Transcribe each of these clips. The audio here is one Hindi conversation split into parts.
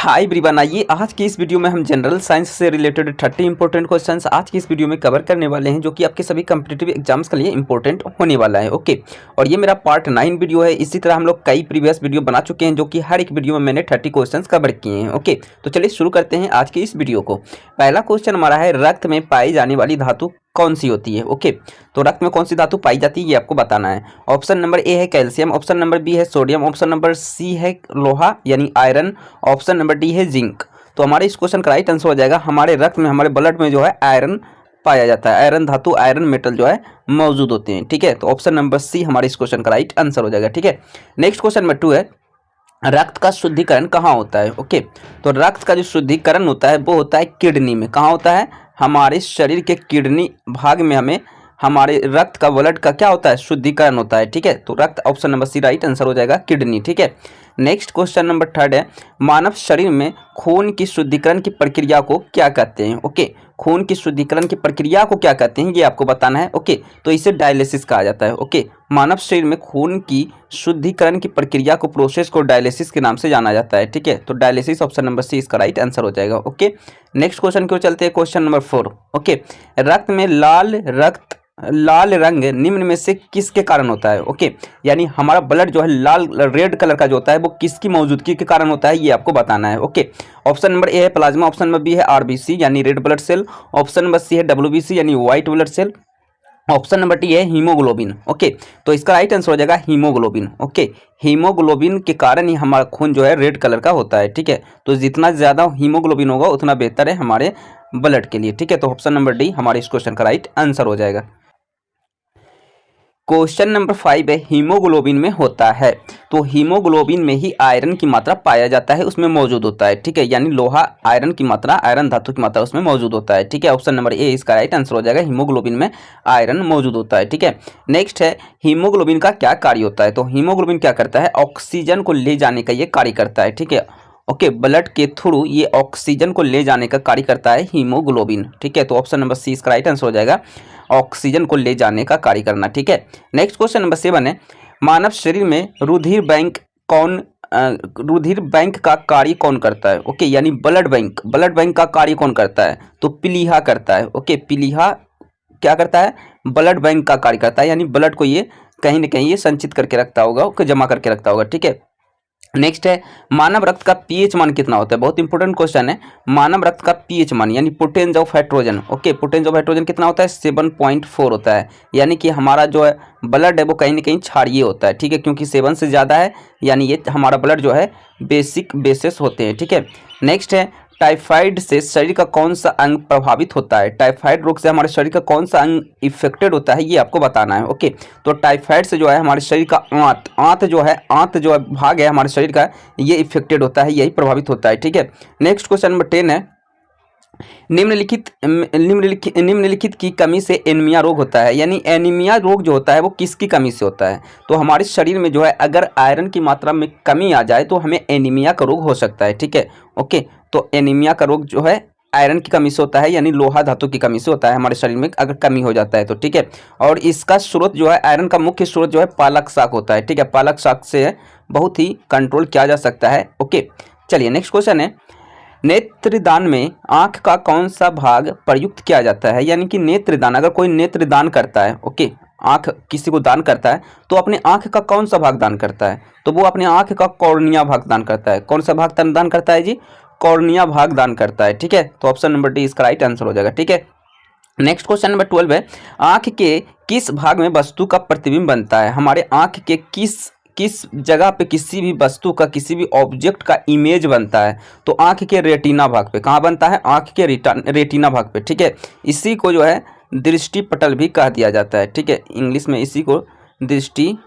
हाय एवरीवन, आइए आज की इस वीडियो में हम जनरल साइंस से रिलेटेड 30 इंपॉर्टेंट क्वेश्चंस आज की इस वीडियो में कवर करने वाले हैं, जो कि आपके सभी कम्पिटिटिव एग्जाम्स के लिए इंपॉर्टेंट होने वाला है। ओके, और ये मेरा पार्ट 9 वीडियो है। इसी तरह हम लोग कई प्रीवियस वीडियो बना चुके हैं, जो कि हर एक वीडियो में मैंने 30 क्वेश्चन कवर किए हैं। ओके, तो चलिए शुरू करते हैं आज की इस वीडियो को। पहला क्वेश्चन हमारा है, रक्त में पाई जाने वाली धातु कौन सी होती है। ओके, तो रक्त में कौन सी धातु पाई जाती है ये आपको बताना है। ऑप्शन नंबर ए है कैल्शियम, ऑप्शन नंबर बी है सोडियम, ऑप्शन नंबर सी है लोहा यानी आयरन, ऑप्शन नंबर डी है जिंक। तो हमारे इस क्वेश्चन का राइट आंसर हो जाएगा, हमारे रक्त में, हमारे ब्लड में जो है आयरन पाया जाता है। आयरन धातु, आयरन मेटल जो है मौजूद होते हैं। ठीक है, तो ऑप्शन नंबर सी हमारे इस क्वेश्चन का राइट आंसर हो जाएगा। ठीक है, नेक्स्ट क्वेश्चन नंबर 2 है, रक्त का शुद्धिकरण कहाँ होता है। ओके, तो रक्त का जो शुद्धिकरण होता है वो होता है किडनी में। कहाँ होता है? हमारे शरीर के किडनी भाग में हमें हमारे रक्त का, ब्लड का क्या होता है? शुद्धिकरण होता है। ठीक है, तो रक्त option number C right answer हो जाएगा, किडनी। ठीक है, नेक्स्ट क्वेश्चन नंबर 3 है, मानव शरीर में खून की शुद्धिकरण की प्रक्रिया को क्या कहते हैं। ओके, खून की शुद्धिकरण की प्रक्रिया को क्या कहते हैं ये आपको बताना है। ओके, तो इसे डायलिसिस कहा जाता है। ओके, मानव शरीर में खून की शुद्धिकरण की प्रक्रिया को, प्रोसेस को डायलिसिस के नाम से जाना जाता है। ठीक है, तो डायलिसिस ऑप्शन नंबर सी इसका राइट आंसर हो जाएगा। ओके, नेक्स्ट क्वेश्चन की ओर चलते हैं, क्वेश्चन नंबर 4। ओके, रक्त में लाल रंग निम्न में से किसके कारण होता है। ओके, यानी हमारा ब्लड जो है लाल, रेड कलर का जो होता है वो किसकी मौजूदगी के कारण होता है ये आपको बताना है। ओके, ऑप्शन नंबर ए है प्लाज्मा, ऑप्शन नंबर बी है आरबीसी यानी red blood cell, option number C है डब्ल्यूबीसी यानी white blood cell, option number D है हीमोग्लोबिन। ओके, तो इसका राइट आंसर हो जाएगा हीमोग्लोबिन। ओके, हीमोग्लोबिन के कारण ही हमारा खून जो है रेड कलर का होता है। ठीक है, तो जितना ज़्यादा हीमोग्लोबिन होगा उतना बेहतर है हमारे ब्लड के लिए। ठीक है, तो ऑप्शन नंबर डी हमारे इस क्वेश्चन का राइट आंसर हो जाएगा। क्वेश्चन नंबर 5 है, हीमोग्लोबिन में होता है, तो हीमोग्लोबिन में ही आयरन की मात्रा पाया जाता है, उसमें मौजूद होता है। ठीक है, यानी लोहा, आयरन की मात्रा, आयरन धातु की मात्रा उसमें मौजूद होता है। ठीक है, ऑप्शन नंबर ए इसका राइट आंसर हो जाएगा, हीमोग्लोबिन में आयरन मौजूद होता है। ठीक है, नेक्स्ट है, हीमोग्लोबिन का क्या कार्य होता है। तो हीमोग्लोबिन क्या करता है? ऑक्सीजन को ले जाने का ये कार्य करता है। ठीक है, ओके, ब्लड के थ्रू ये ऑक्सीजन को ले जाने का कार्य करता है हीमोग्लोबिन। ठीक है, तो ऑप्शन नंबर सी इसका राइट आंसर हो जाएगा, ऑक्सीजन को ले जाने का कार्य करना। ठीक है, नेक्स्ट क्वेश्चन नंबर 7 है, मानव शरीर में रुधिर बैंक का कार्य कौन करता है। ओके, यानी ब्लड बैंक का कार्य कौन करता है? तो प्लीहा करता है। ओके, प्लीहा क्या करता है? ब्लड बैंक का कार्य करता है, यानी ब्लड को ये कहीं ना कहीं ये संचित करके रखता होगा, ओके, जमा करके रखता होगा। ठीक है, नेक्स्ट है, मानव रक्त का पीएच मान कितना होता है। बहुत इंपॉर्टेंट क्वेश्चन है, मानव रक्त का पीएच मान यानी potenz of hydrogen. Okay, potenz of hydrogen कितना होता है? 7.4 होता है, यानी कि हमारा जो है ब्लड है वो कहीं ना कहीं क्षारीय होता है। ठीक है, क्योंकि 7 से ज़्यादा है, यानी ये हमारा ब्लड जो है बेसिक बेसिस होते हैं। ठीक है, नेक्स्ट है, टाइफाइड से शरीर का कौन सा अंग प्रभावित होता है। टाइफाइड रोग से हमारे शरीर का कौन सा अंग इफेक्टेड होता है ये आपको बताना है। ओके, तो टाइफाइड से जो है हमारे शरीर का आंत जो है भाग है हमारे शरीर का, ये इफेक्टेड होता है, यही प्रभावित होता है। ठीक है, नेक्स्ट क्वेश्चन नंबर 10 है, निम्नलिखित की कमी से एनीमिया रोग होता है, यानी एनीमिया रोग जो होता है वो किसकी कमी से होता है। तो हमारे शरीर में जो है अगर आयरन की मात्रा में कमी आ जाए तो हमें एनीमिया का रोग हो सकता है। ठीक है, ओके, तो एनीमिया का रोग जो है आयरन की कमी से होता है, यानी लोहा धातु की कमी से होता है हमारे शरीर में अगर कमी हो जाता है तो। ठीक है, और इसका स्रोत जो है, आयरन का मुख्य स्रोत जो है पालक साग होता है। ठीक है, पालक साग से बहुत ही कंट्रोल किया जा सकता है। ओके, चलिए नेक्स्ट क्वेश्चन है, नेत्रदान में आंख का कौन सा भाग प्रयुक्त किया जाता है। यानी कि नेत्रदान, अगर कोई नेत्रदान करता है, ओके, आंख किसी को दान करता है तो अपने आंख का कौन सा भाग दान करता है? तो वो अपने आंख का कॉर्निया भाग दान करता है। कौन सा भाग दान करता है जी? कॉर्निया भाग दान करता है। ठीक है, तो ऑप्शन नंबर डी इसका राइट आंसर हो जाएगा। ठीक है, नेक्स्ट क्वेश्चन नंबर 12 है, आंख के किस भाग में वस्तु का प्रतिबिंब बनता है। हमारे आंख के किस जगह पे किसी भी वस्तु का, किसी भी ऑब्जेक्ट का इमेज बनता है? तो आंख के रेटिना भाग पे। कहाँ बनता है? आंख के रेटिना भाग पे। ठीक है, इसी को जो है दृष्टि पटल भी कह दिया जाता है। ठीक है, इंग्लिश में इसी को दृष्टि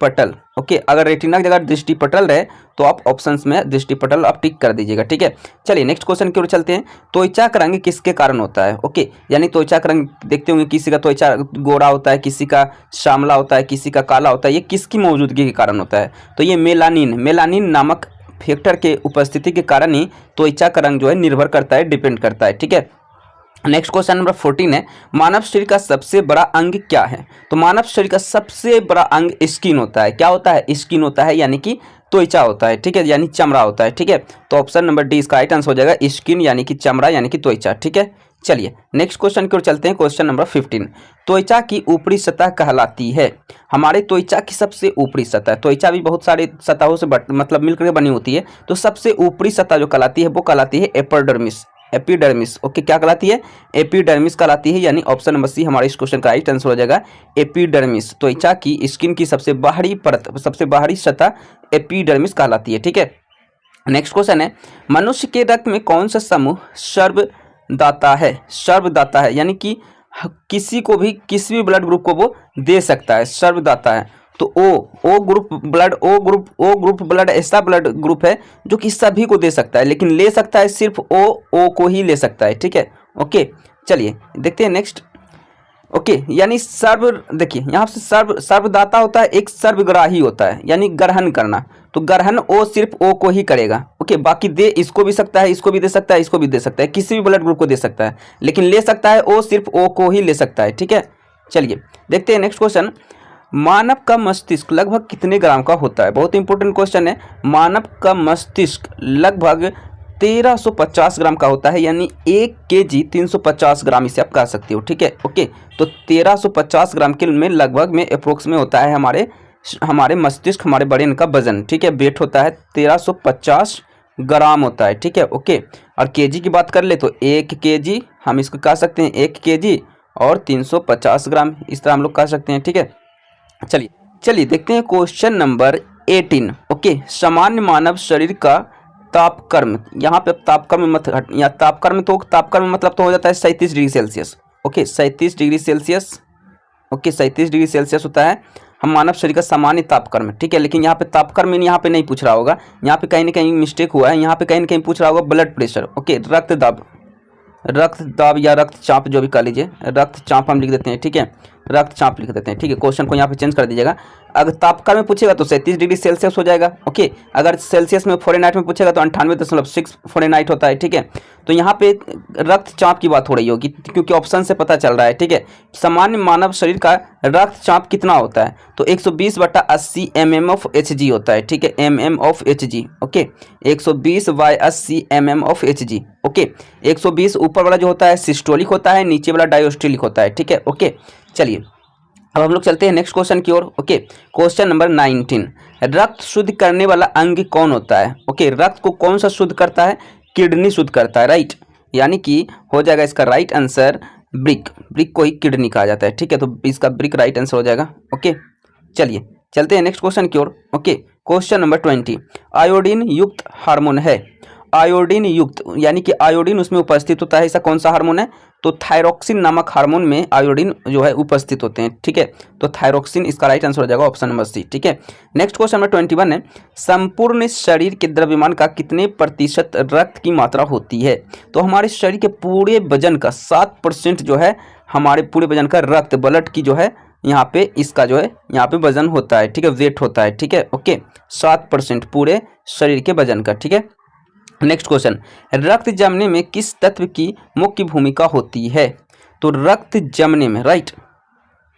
पटल। ओके, अगर रेटिना की जगह दृष्टि पटल रहे तो आप ऑप्शंस में दृष्टि पटल आप टिक कर दीजिएगा। ठीक है, चलिए नेक्स्ट क्वेश्चन की ओर चलते हैं, त्वचा का रंग किसके कारण होता है। ओके, यानी त्वचा का रंग देखते होंगे, किसी का त्वचा गोरा होता है, किसी का श्यामला होता है, किसी का काला होता है, ये किसकी मौजूदगी के कारण होता है? तो ये मेलानिन नामक फैक्टर के उपस्थिति के कारण ही त्वचा का रंग जो है निर्भर करता है, डिपेंड करता है। ठीक है, नेक्स्ट क्वेश्चन नंबर 14 है, मानव शरीर का सबसे बड़ा अंग क्या है। तो मानव शरीर का सबसे बड़ा अंग स्किन होता है। क्या होता है? स्किन होता है, यानी कि त्वचा होता है, ठीक है, यानी चमड़ा होता है, ठीक है। तो ऑप्शन नंबर डी इसका राइट आंसर हो जाएगा, स्किन यानी कि चमड़ा यानी कि त्वचा, ठीक है। चलिए नेक्स्ट क्वेश्चन की ओर चलते हैं। क्वेश्चन नंबर 15, त्वचा की ऊपरी सतह कहलाती है। हमारे त्वचा की सबसे ऊपरी सतह, त्वचा भी बहुत सारे सतहों से मतलब मिलकर बनी होती है, तो सबसे ऊपरी सतह जो कहलाती है वो कहलाती है एपिडर्मिस। एपिडर्मिस, ओके, क्या कहलाती है? एपिडर्मिस कहलाती है, यानी ऑप्शन नंबर सी हमारे इस क्वेश्चन का राइट आंसर हो जाएगा, एपिडर्मिस। त्वचा की स्किन की सबसे बाहरी परत, सबसे बाहरी सतह एपिडर्मिस कहलाती है, ठीक है। नेक्स्ट क्वेश्चन है, मनुष्य के रक्त में कौन सा समूह सर्वदाता है? सर्वदाता है यानी कि किसी को भी किसी भी ब्लड ग्रुप को वो दे सकता है, सर्वदाता है। तो ओ ग्रुप ब्लड ऐसा ब्लड ग्रुप है जो कि सभी को दे सकता है, लेकिन ले सकता है सिर्फ ओ को ही ले सकता है, ठीक है। ओके, चलिए देखते हैं नेक्स्ट। ओके, यानी सर्व, देखिए यहाँ से सर्वदाता होता है, एक सर्वग्राही होता है, यानी ग्रहण करना। तो ग्रहण ओ सिर्फ ओ को ही करेगा, ओके। बाकी दे इसको भी सकता है, इसको भी दे सकता है, इसको भी दे सकता है, किसी भी ब्लड ग्रुप को दे सकता है, लेकिन ले सकता है ओ सिर्फ ओ को ही ले सकता है, ठीक है। चलिए देखते हैं नेक्स्ट क्वेश्चन। मानव का मस्तिष्क लगभग कितने ग्राम का होता है? बहुत इंपॉर्टेंट क्वेश्चन है। मानव का मस्तिष्क लगभग 1350 ग्राम का होता है, यानी 1 केजी 350 ग्राम इसे आप कह सकते हो, ठीक है। ओके, तो 1350 ग्राम के में लगभग में अप्रोक्स में होता है हमारे मस्तिष्क, हमारे ब्रेन का वजन, ठीक है। वेट होता है 1350 ग्राम होता है, ठीक है। ओके, और केजी की बात कर ले तो 1 केजी हम इसको कह सकते हैं, 1 केजी और 350 ग्राम, इस तरह हम लोग कह सकते हैं, ठीक है। चलिए देखते हैं क्वेश्चन नंबर 18। ओके, सामान्य मानव शरीर का तापक्रम, यहाँ पे तापक्रम मत हट, या तापक्रम मतलब तो हो जाता है 37 degree Celsius. Okay, 37 degree Celsius, okay 37 degree Celsius होता है हम मानव शरीर का सामान्य तापक्रम, ठीक है। लेकिन यहाँ पे तापक्रम यहाँ पे नहीं पूछ रहा होगा, यहाँ पे कहीं ना कहीं मिस्टेक हुआ है, यहाँ पे कहीं ना कहीं पूछ रहा होगा ब्लड प्रेशर। ओके, रक्तदाब या रक्तचाप जो भी कह लीजिए, रक्तचाप हम लिख देते हैं, ठीक है, रक्तचाप लिख देते हैं, ठीक है। क्वेश्चन को यहाँ पे चेंज कर दीजिएगा। अगर तापक्रम में पूछेगा तो 37 डिग्री सेल्सियस हो जाएगा, ओके। अगर सेल्सियस में फ़ारेनहाइट में पूछेगा तो 98.6 फ़ारेनहाइट होता है, ठीक है। तो यहाँ पे रक्तचाप की बात हो रही होगी, क्योंकि ऑप्शन से पता चल रहा है, ठीक है। सामान्य मानव शरीर का रक्तचाप कितना होता है? तो 120/80 mm ऑफ Hg होता है, ठीक है, mm of Hg, okay. 120/80 mm of Hg, okay. 120 ऊपर वाला जो होता है सिस्टोलिक होता है, नीचे वाला डायोस्टोलिक होता है, ठीक है। ओके, चलिए अब हम लोग चलते हैं नेक्स्ट क्वेश्चन की ओर। ओके, क्वेश्चन नंबर 19, रक्त शुद्ध करने वाला अंग कौन होता है? ओके, रक्त को कौन सा शुद्ध करता है? किडनी शुद्ध करता है, राइट, यानी कि हो जाएगा इसका राइट आंसर ब्रिक को ही किडनी कहा जाता है, ठीक है। तो इसका ब्रिक राइट आंसर हो जाएगा, ओके। चलिए चलते हैं नेक्स्ट क्वेश्चन की ओर। ओके, क्वेश्चन नंबर 20, आयोडीन युक्त हार्मोन है। आयोडीन युक्त यानी कि आयोडीन उसमें उपस्थित होता है, ऐसा कौन सा हार्मोन है? तो थायरोक्सिन नामक हार्मोन में आयोडीन जो है उपस्थित होते हैं, ठीक है। तो थायरोक्सिन इसका राइट आंसर हो जाएगा ऑप्शन नंबर सी, ठीक है। नेक्स्ट क्वेश्चन नंबर 21 है, संपूर्ण शरीर के द्रव्यमान का कितने प्रतिशत रक्त की मात्रा होती है? तो हमारे शरीर के पूरे वजन का 7% जो है हमारे पूरे वजन का रक्त, ब्लड की जो है यहाँ पे इसका जो है यहाँ पे वजन होता है, ठीक है, वेट होता है, ठीक है। ओके, 7% पूरे शरीर के वजन का, ठीक है। नेक्स्ट क्वेश्चन, रक्त जमने में किस तत्व की मुख्य भूमिका होती है? तो रक्त जमने में, राइट,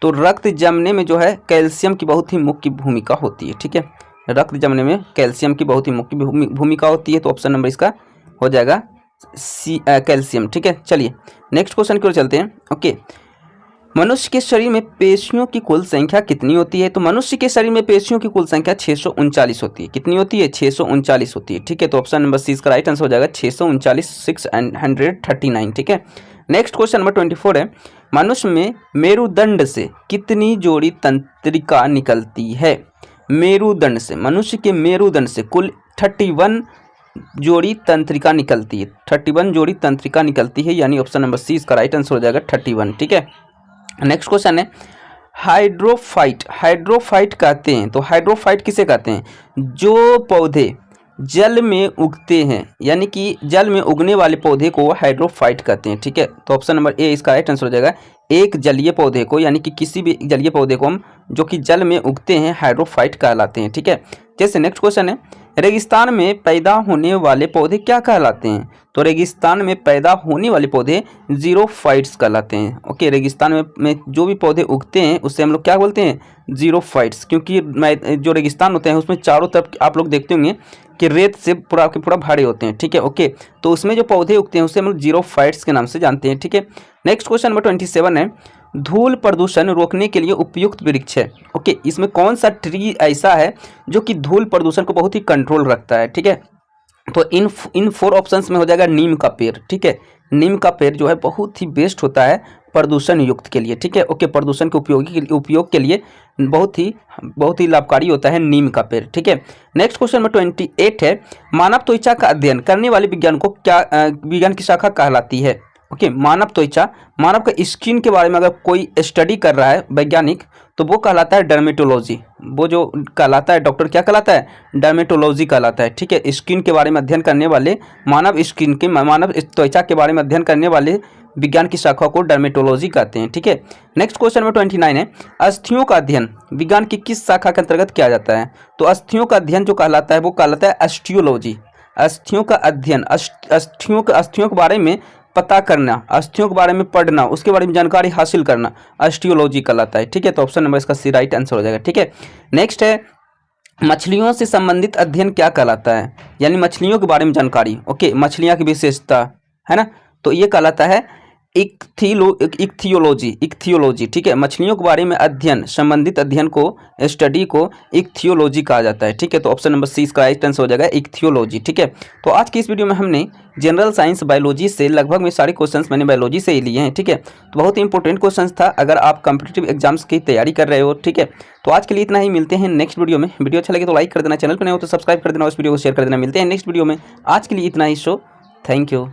तो रक्त जमने में जो है कैल्शियम की बहुत ही मुख्य भूमिका होती है, ठीक है। रक्त जमने में कैल्शियम की बहुत ही मुख्य भूमिका होती है, तो ऑप्शन नंबर इसका हो जाएगा सी, कैल्शियम, ठीक है। चलिए नेक्स्ट क्वेश्चन की ओर चलते हैं। ओके, मनुष्य के शरीर में पेशियों की कुल संख्या कितनी होती है? तो मनुष्य के शरीर में पेशियों की कुल संख्या 639 होती है। कितनी होती है? 639 होती है, ठीक है। तो ऑप्शन नंबर सी इसका राइट आंसर हो जाएगा 639, 639, ठीक है। नेक्स्ट क्वेश्चन नंबर 24 है, मनुष्य में मेरुदंड से कितनी जोड़ी तंत्रिका निकलती है? मेरुदंड से, मनुष्य के मेरुदंड से कुल 31 जोड़ी तंत्रिका निकलती है, 31 जोड़ी तंत्रिका निकलती है, यानी ऑप्शन नंबर सी इसका राइट आंसर हो जाएगा 31, ठीक है। नेक्स्ट क्वेश्चन है, हाइड्रोफाइट कहते हैं, तो हाइड्रोफाइट किसे कहते हैं? जो पौधे जल में उगते हैं, यानी कि जल में उगने वाले पौधे को हाइड्रोफाइट कहते हैं, ठीक है। तो ऑप्शन नंबर ए इसका राइट आंसर हो जाएगा, एक जलीय पौधे को, यानी कि किसी भी जलीय पौधे को हम जो कि जल में उगते हैं हाइड्रोफाइट कहलाते हैं, ठीक है। जैसे नेक्स्ट क्वेश्चन है, रेगिस्तान में पैदा होने वाले पौधे क्या कहलाते हैं? तो रेगिस्तान में पैदा होने वाले पौधे जीरोफाइट्स कहलाते हैं। ओके, रेगिस्तान में जो भी पौधे उगते हैं उससे हम लोग क्या बोलते हैं? जीरोफाइट्स। क्योंकि जो रेगिस्तान होते हैं उसमें चारों तरफ आप लोग देखते होंगे कि रेत से पूरा के पूरा भरे होते हैं। ठीक है, ओके, तो उसमें जो पौधे उगते हैं उसे हम लोग जीरोफाइट्स के नाम से जानते हैं। ठीक है, नेक्स्ट क्वेश्चन नंबर 27 है, धूल प्रदूषण रोकने के लिए उपयुक्त वृक्ष है। ओके, इसमें कौन सा ट्री ऐसा है जो कि धूल प्रदूषण को बहुत ही कंट्रोल रखता है? ठीक है, तो इन 4 ऑप्शंस में हो जाएगा नीम का पेड़। ठीक है, नीम का पेड़ जो है बहुत ही बेस्ट होता है प्रदूषण युक्त के लिए। ठीक है, ओके, प्रदूषण के उपयोग के लिए बहुत ही लाभकारी होता है नीम का पेड़। ठीक है, नेक्स्ट क्वेश्चन नंबर 28 है, मानव त्वचा का अध्ययन करने वाले विज्ञान को क्या विज्ञान की शाखा कहलाती है? ओके, मानव त्वचा, मानव का स्किन के बारे में अगर कोई स्टडी कर रहा है वैज्ञानिक तो वो कहलाता है डर्मेटोलॉजी। वो जो कहलाता है डॉक्टर क्या कहलाता है? डर्मेटोलॉजी कहलाता है। ठीक है, स्किन के बारे में अध्ययन करने वाले, मानव त्वचा के बारे में अध्ययन करने वाले विज्ञान की शाखा को डर्मेटोलॉजी कहते हैं। ठीक है, नेक्स्ट क्वेश्चन नंबर 29 है, अस्थियों का अध्ययन विज्ञान की किस शाखा के अंतर्गत किया जाता है? तो अस्थियों का अध्ययन जो कहलाता है वो कहलाता है ऑस्टियोलॉजी। अस्थियों का अध्ययन, अस्थियों के बारे में पता करना, अस्थियों के बारे में पढ़ना, उसके बारे में जानकारी हासिल करना ऑस्टियोलॉजी कहलाता है। ठीक है, तो ऑप्शन नंबर इसका सी राइट आंसर हो जाएगा। ठीक है, नेक्स्ट है, मछलियों से संबंधित अध्ययन क्या कहलाता है? यानी मछलियों के बारे में जानकारी। ओके, मछलियां की विशेषता है ना, तो ये कहलाता है इक्थियोलॉजी। ठीक है, मछलियों के बारे में अध्ययन, संबंधित अध्ययन को, स्टडी को इक्थियोलॉजी कहा जाता है। ठीक है, तो ऑप्शन नंबर सी इसका राइट आंसर हो जाएगा इक्थियोलॉजी। ठीक है, तो आज की इस वीडियो में हमने जनरल साइंस बायोलॉजी से लगभग में सारे क्वेश्चंस मैंने बायोलॉजी से ही लिए हैं। ठीक है, तो बहुत ही इंपॉर्टेंट क्वेश्चंस था अगर आप कॉम्पिटिटिव एग्जाम्स की तैयारी कर रहे हो। ठीक है, तो आज के लिए इतना ही, मिलते हैं नेक्स्ट वीडियो में। वीडियो अच्छा लगे तो लाइक कर देना, चैनल पर नए हो तो सब्सक्राइब कर देना, उस वीडियो को शेयर कर देना। मिलते हैं नेक्स्ट वीडियो में, आज के लिए इतना ही। Show thank you.